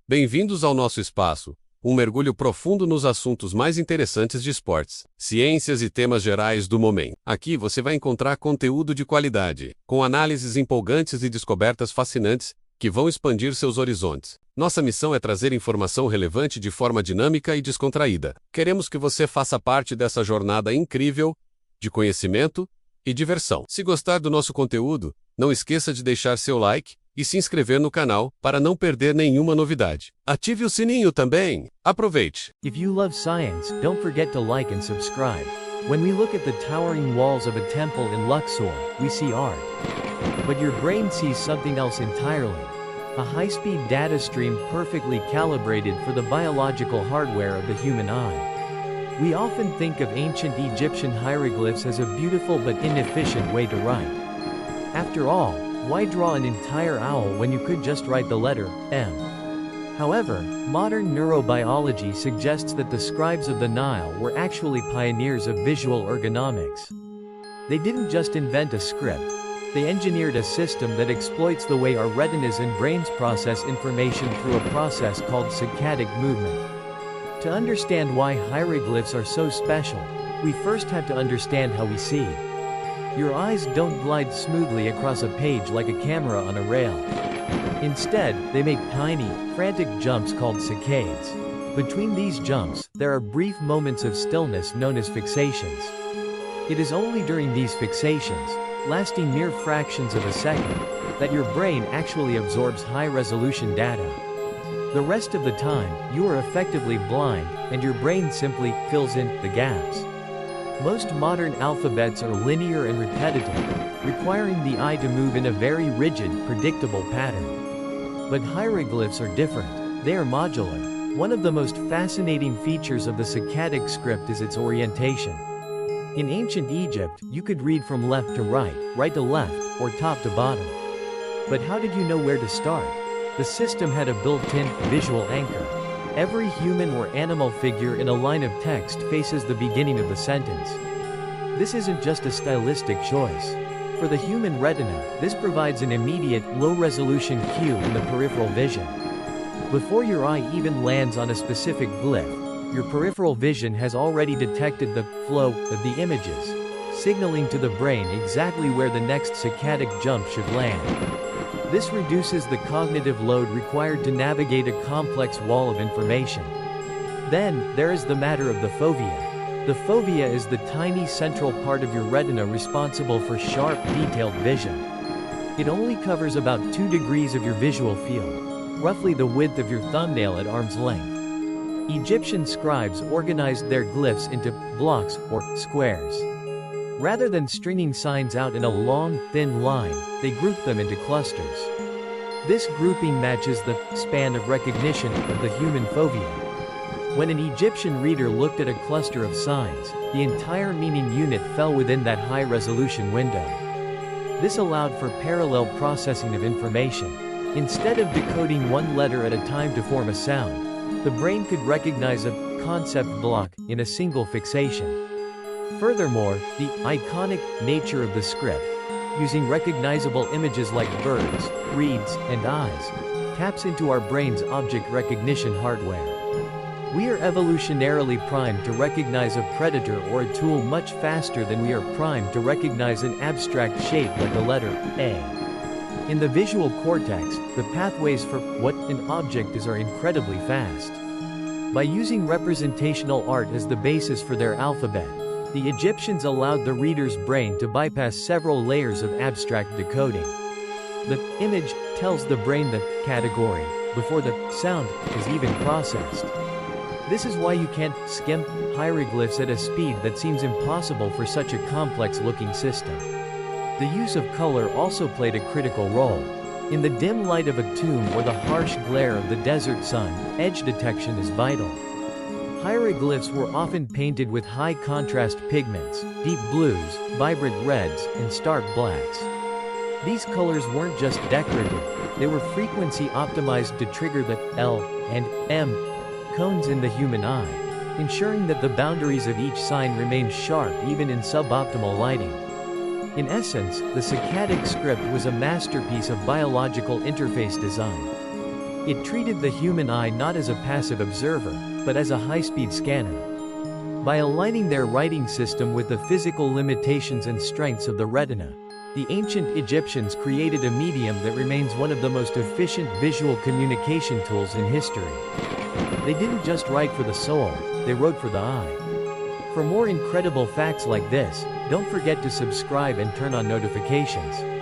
Bem-vindos ao nosso espaço, um mergulho profundo nos assuntos mais interessantes de esportes, ciências e temas gerais do momento. Aqui você vai encontrar conteúdo de qualidade, com análises empolgantes e descobertas fascinantes que vão expandir seus horizontes. Nossa missão é trazer informação relevante de forma dinâmica e descontraída. Queremos que você faça parte dessa jornada incrível de conhecimento e diversão. Se gostar do nosso conteúdo, não esqueça de deixar seu like e se inscrever no canal para não perder nenhuma novidade. Ative o sininho também. Aproveite! If you love science, don't forget to like and subscribe. When we look at the towering walls of a temple in Luxor, we see art. But your brain sees something else entirely. A high-speed data stream perfectly calibrated for the biological hardware of the human eye. We often think of ancient Egyptian hieroglyphs as a beautiful but inefficient way to write. After all, why draw an entire owl when you could just write the letter M? However, modern neurobiology suggests that the scribes of the Nile were actually pioneers of visual ergonomics. They didn't just invent a script, they engineered a system that exploits the way our retinas and brains process information through a process called saccadic movement. To understand why hieroglyphs are so special, we first have to understand how we see. Your eyes don't glide smoothly across a page like a camera on a rail. Instead, they make tiny, frantic jumps called saccades. Between these jumps, there are brief moments of stillness known as fixations. It is only during these fixations, lasting mere fractions of a second, that your brain actually absorbs high-resolution data. The rest of the time, you are effectively blind, and your brain simply fills in the gaps. Most modern alphabets are linear and repetitive, requiring the eye to move in a very rigid, predictable pattern. But hieroglyphs are different. They are modular. One of the most fascinating features of the Saccadic script is its orientation. In ancient Egypt, you could read from left to right to left, or top to bottom. But how did you know where to start? The system had a built-in, visual anchor. Every human or animal figure in a line of text faces the beginning of the sentence. This isn't just a stylistic choice. For the human retina, this provides an immediate, low-resolution cue in the peripheral vision. Before your eye even lands on a specific glyph, your peripheral vision has already detected the flow of the images, signaling to the brain exactly where the next saccadic jump should land. This reduces the cognitive load required to navigate a complex wall of information. Then, there is the matter of the fovea. The fovea is the tiny central part of your retina responsible for sharp, detailed vision. It only covers about 2 degrees of your visual field, roughly the width of your thumbnail at arm's length. Egyptian scribes organized their glyphs into blocks or squares. Rather than stringing signs out in a long, thin line, they grouped them into clusters. This grouping matches the span of recognition of the human fovea. When an Egyptian reader looked at a cluster of signs, the entire meaning unit fell within that high-resolution window. This allowed for parallel processing of information. Instead of decoding one letter at a time to form a sound, the brain could recognize a concept block in a single fixation. Furthermore, the iconic nature of the script, using recognizable images like birds, reeds, and eyes, taps into our brain's object recognition hardware. We are evolutionarily primed to recognize a predator or a tool much faster than we are primed to recognize an abstract shape like the letter A. In the visual cortex, the pathways for what an object is are incredibly fast. By using representational art as the basis for their alphabet, the Egyptians allowed the reader's brain to bypass several layers of abstract decoding. The image tells the brain the category before the sound is even processed. This is why you can't skim hieroglyphs at a speed that seems impossible for such a complex-looking system. The use of color also played a critical role. In the dim light of a tomb or the harsh glare of the desert sun, edge detection is vital. Hieroglyphs were often painted with high-contrast pigments, deep blues, vibrant reds, and stark blacks. These colors weren't just decorative, they were frequency-optimized to trigger the L and M cones in the human eye, ensuring that the boundaries of each sign remain sharp even in suboptimal lighting. In essence, the Saccadic script was a masterpiece of biological interface design. It treated the human eye not as a passive observer, but as a high-speed scanner. By aligning their writing system with the physical limitations and strengths of the retina, the ancient Egyptians created a medium that remains one of the most efficient visual communication tools in history. They didn't just write for the soul, they wrote for the eye. For more incredible facts like this, don't forget to subscribe and turn on notifications.